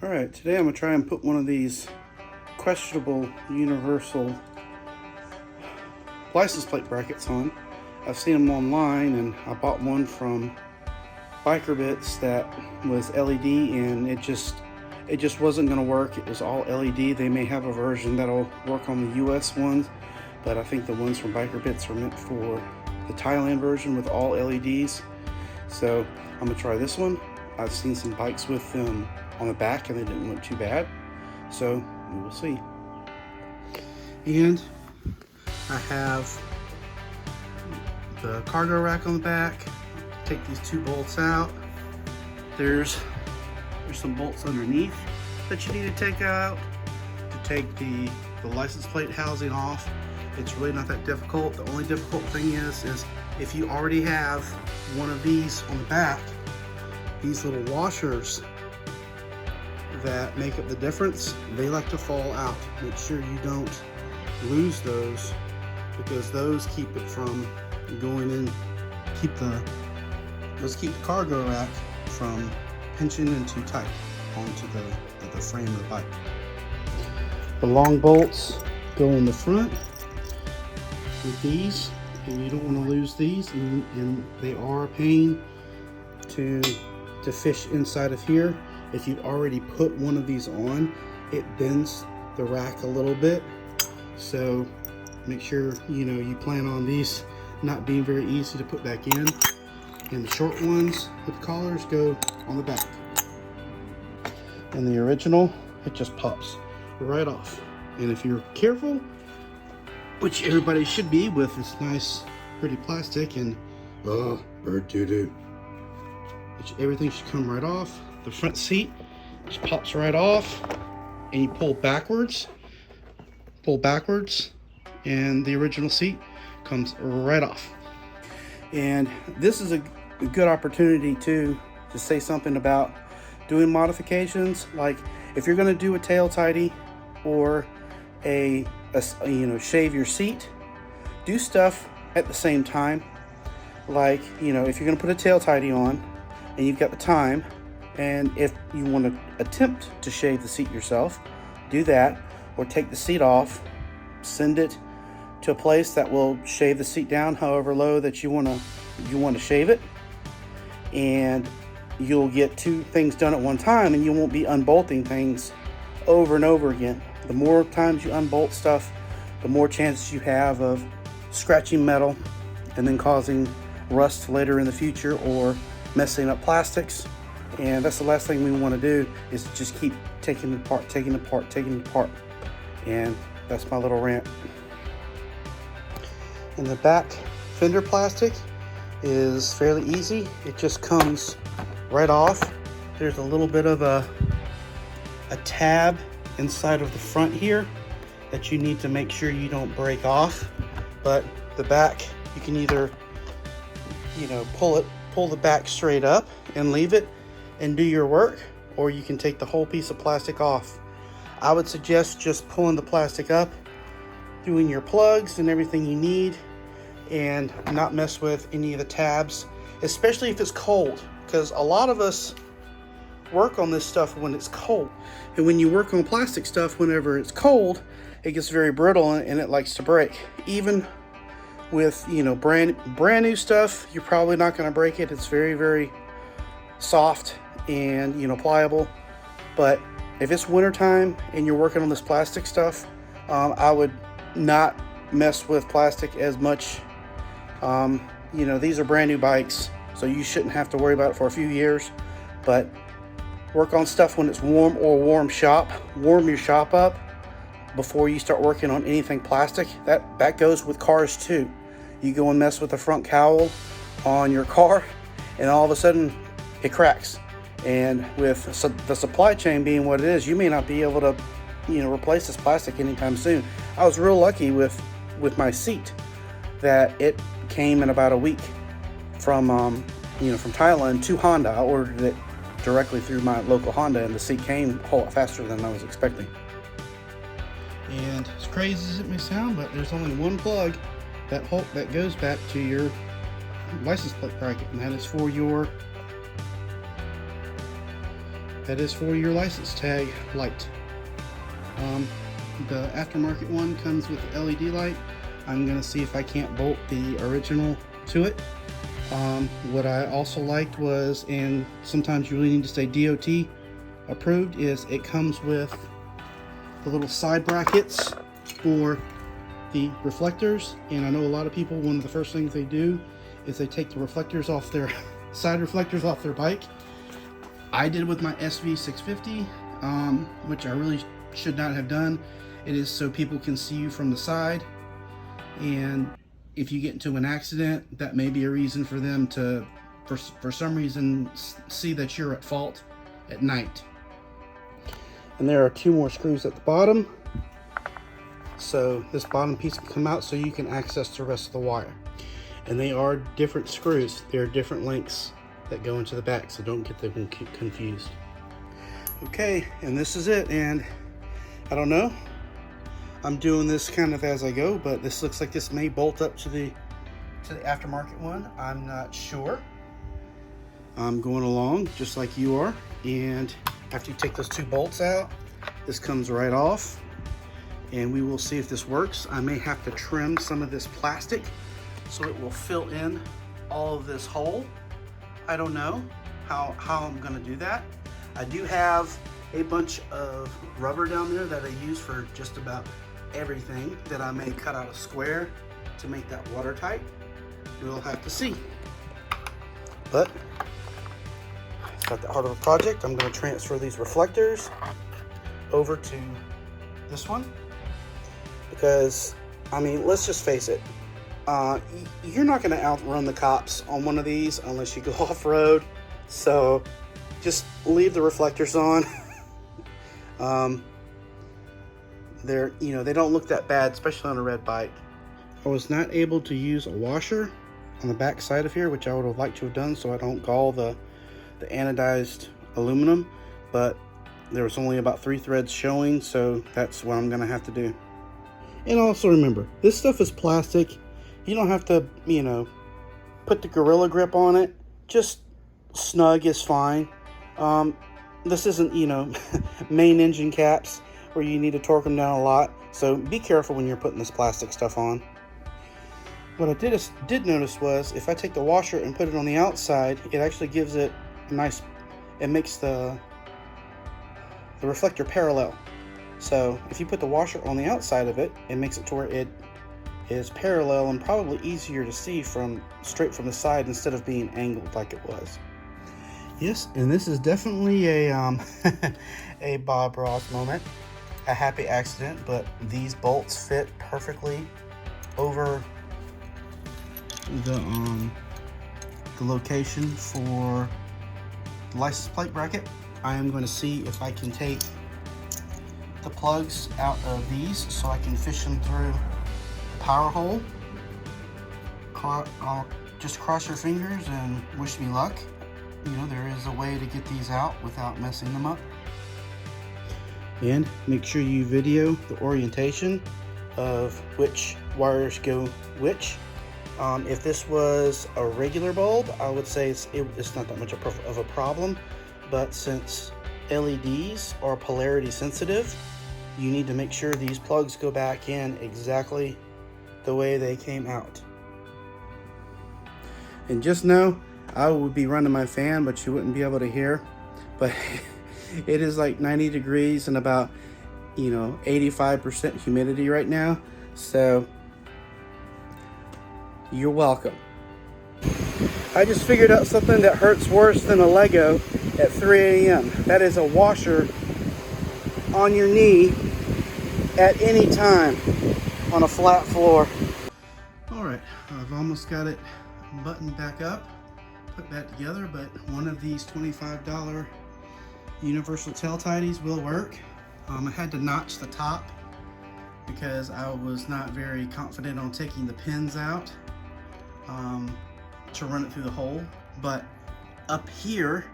Alright, today I'm going to try and put one of these questionable universal license plate brackets on. I've seen them online, and I bought one from Biker Bits that was LED, and it just wasn't going to work. It was all LED. They may have a version that'll work on the US ones, but I think the ones from Biker Bits are meant for the Thailand version with all LEDs. So I'm going to try this one. I've seen some bikes with them on the back and they didn't look too bad, so we will see. And I have the cargo rack on the back. Take these two bolts out. There's some bolts underneath that you need to take out to take the license plate housing off. It's really not that difficult. The only difficult thing is if you already have one of these on the back, these little washers that make up the difference, they like to fall out. Make sure you don't lose those, because those keep it from going in, those keep the cargo rack from pinching in too tight onto the frame of the bike. The long bolts go in the front with these, and you don't want to lose these, and they are a pain to fish inside of here. If you already put one of these on, it bends the rack a little bit, so make sure you plan on these not being very easy to put back in. And the short ones with collars go on the back, and the original, it just pops right off. And if you're careful, which everybody should be with this nice pretty plastic, and bird doo-doo, everything should come right off. The front seat just pops right off, and you pull backwards, and the original seat comes right off. And this is a good opportunity to say something about doing modifications. Like if you're going to do a tail tidy or a shave your seat, do stuff at the same time. Like if you're going to put a tail tidy on and you've got the time, and if you want to attempt to shave the seat yourself, do that, or take the seat off, send it to a place that will shave the seat down however low that you want to shave it, and you'll get two things done at one time, and you won't be unbolting things over and over again. The more times you unbolt stuff, the more chances you have of scratching metal and then causing rust later in the future or messing up plastics. And that's the last thing we want to do, is just keep taking it apart. And that's my little rant. And the back fender plastic is fairly easy. It just comes right off. There's a little bit of a tab inside of the front here that you need to make sure you don't break off. But the back, you can either pull the back straight up and leave it and do your work, or you can take the whole piece of plastic off. I would suggest just pulling the plastic up doing your plugs and everything you need, and not mess with any of the tabs, especially if it's cold, because a lot of us work on this stuff when it's cold. And when you work on plastic stuff whenever it's cold, it gets very brittle and it likes to break. Even with, you know, brand new stuff, you're probably not going to break it. It's very, very soft and, you know, pliable. But if it's wintertime and you're working on this plastic stuff, I would not mess with plastic as much. You know, these are brand new bikes, so you shouldn't have to worry about it for a few years. But work on stuff when it's warm, or warm your shop up before you start working on anything plastic. That goes with cars too. You go and mess with the front cowl on your car, and all of a sudden it cracks. And with the supply chain being what it is, you may not be able to, you know, replace this plastic anytime soon. I was real lucky with my seat that it came in about a week from you know, from Thailand to Honda. I ordered it directly through my local Honda, and the seat came a whole lot faster than I was expecting. And as crazy as it may sound, but there's only one plug that goes back to your license plate bracket, and that is for your license tag light. The aftermarket one comes with the LED light. I'm gonna see if I can't bolt the original to it. What I also liked was, and sometimes you really need to stay DOT approved, is it comes with the little side brackets for the reflectors. And I know a lot of people, one of the first things they do is they take the reflectors off their side reflectors off their bike. I did with my SV650, which I really should not have done. It is so people can see you from the side, and if you get into an accident, that may be a reason for them to, for some reason, see that you're at fault at night. And there are 2 more screws at the bottom, so this bottom piece can come out so you can access the rest of the wire. And they are different screws. There are different lengths that go into the back, so don't get them confused. Okay, and this is it. And I don't know, I'm doing this kind of as I go, but this looks like this may bolt up to the aftermarket one. I'm not sure. I'm going along just like you are, and after you take those 2 bolts out, this comes right off, and we will see if this works. I may have to trim some of this plastic so it will fill in all of this hole. I don't know how I'm gonna do that. I do have a bunch of rubber down there that I use for just about everything that I may cut out a square to make that watertight. We'll have to see. But it's not that hard of a project. I'm going to transfer these reflectors over to this one because, I mean, let's just face it. You're not going to outrun the cops on one of these unless you go off-road. So just leave the reflectors on. They're, you know, they don't look that bad, especially on a red bike. I was not able to use a washer on the back side of here, which I would have liked to have done so I don't gall the anodized aluminum, but there was only about 3 threads showing, so that's what I'm gonna have to do. And also remember, this stuff is plastic. You don't have to, you know, put the Gorilla Grip on it. Just snug is fine. This isn't, you know, main engine caps where you need to torque them down a lot. So be careful when you're putting this plastic stuff on. What I did notice was if I take the washer and put it on the outside, it actually gives it a nice, it makes the reflector parallel. So if you put the washer on the outside of it, it makes it to where it is parallel and probably easier to see straight from the side instead of being angled like it was. Yes, and this is definitely a a Bob Ross moment, a happy accident, but these bolts fit perfectly over the location for the license plate bracket. I am going to see if I can take the plugs out of these so I can fish them through the power hole. Just cross your fingers and wish me luck. You know, there is a way to get these out without messing them up. And make sure you video the orientation of which wires go which. If this was a regular bulb, I would say it's not that much of a problem, but since LEDs are polarity sensitive, you need to make sure these plugs go back in exactly the way they came out. And just know, I would be running my fan, but you wouldn't be able to hear. But it is like 90 degrees and about, 85% humidity right now. So you're welcome. I just figured out something that hurts worse than a Lego at 3 a.m. That is a washer on your knee at any time on a flat floor. All right, I've almost got it buttoned back up, put back together, but one of these $25 universal tail tidies will work. I had to notch the top because I was not very confident on taking the pins out to run it through the hole. But up here,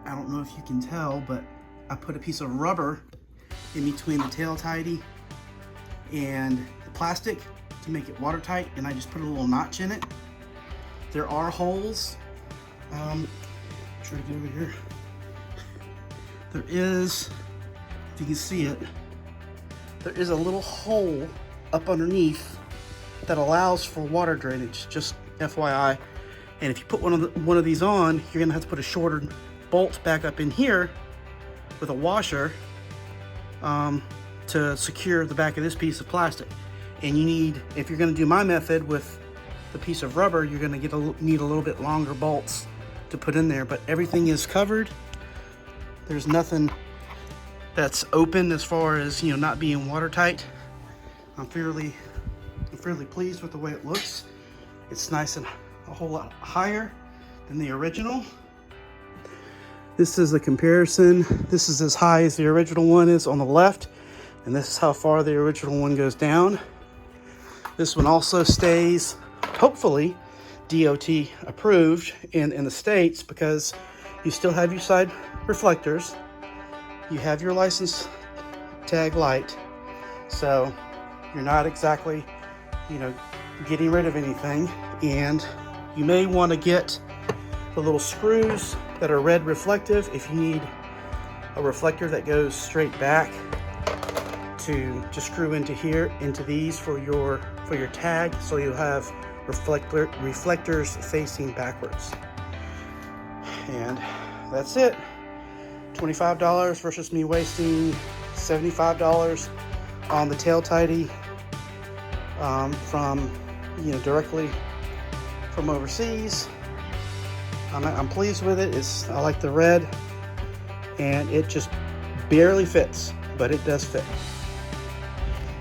I don't know if you can tell, but I put a piece of rubber in between the tail tidy and the plastic to make it watertight, and I just put a little notch in it. There are holes. Try to get over here. There is, if you can see it, there is a little hole up underneath that allows for water drainage, just FYI. And if you put one of these on, you're gonna have to put a shorter bolt back up in here with a washer to secure the back of this piece of plastic. And you need, if you're gonna do my method with the piece of rubber, you're gonna need a little bit longer bolts to put in there, but everything is covered. There's nothing that's open as far as, not being watertight. I'm fairly pleased with the way it looks. It's nice and a whole lot higher than the original. This is a comparison. This is as high as the original one is on the left, and this is how far the original one goes down. This one also stays, hopefully, DOT approved in the States, because you still have your side reflectors. You have your license tag light, so you're not exactly, getting rid of anything. And you may want to get the little screws that are red reflective if you need a reflector that goes straight back to just screw into here, into these for your tag, so you'll have reflectors facing backwards. And that's it. $25 versus me wasting $75 on the tail tidy from directly from overseas. I'm pleased with it. I like the red, and it just barely fits, but it does fit.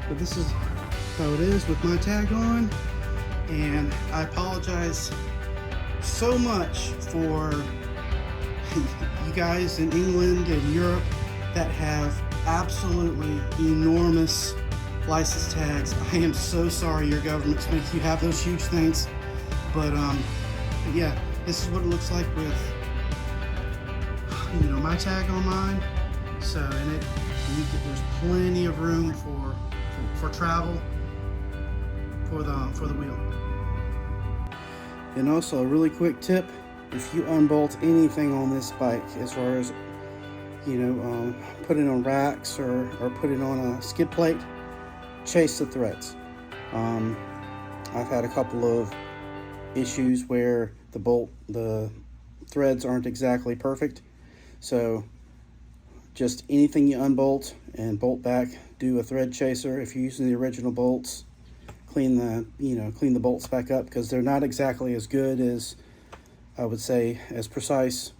But this is how it is with my tag on, and I apologize so much for you guys in England and Europe that have absolutely enormous license tags. I am so sorry your governments make you have those huge things, but yeah, this is what it looks like with my tag on mine. So there's plenty of room for travel for the wheel. And also a really quick tip: if you unbolt anything on this bike, as far as put it on racks or put it on a skid plate, chase the threads. I've had a couple of issues where the threads aren't exactly perfect, so just anything you unbolt and bolt back, do a thread chaser. If you're using the original bolts, clean the bolts back up, because they're not exactly as good as, I would say, as precise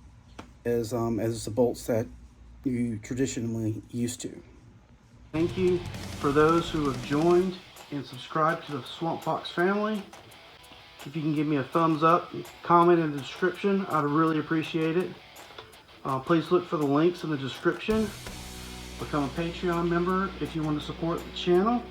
as the bolts that you traditionally used to. Thank you for those who have joined and subscribed to the Swamp Fox family. If you can give me a thumbs up, comment in the description, I'd really appreciate it. Please look for the links in the description. Become a Patreon member if you want to support the channel.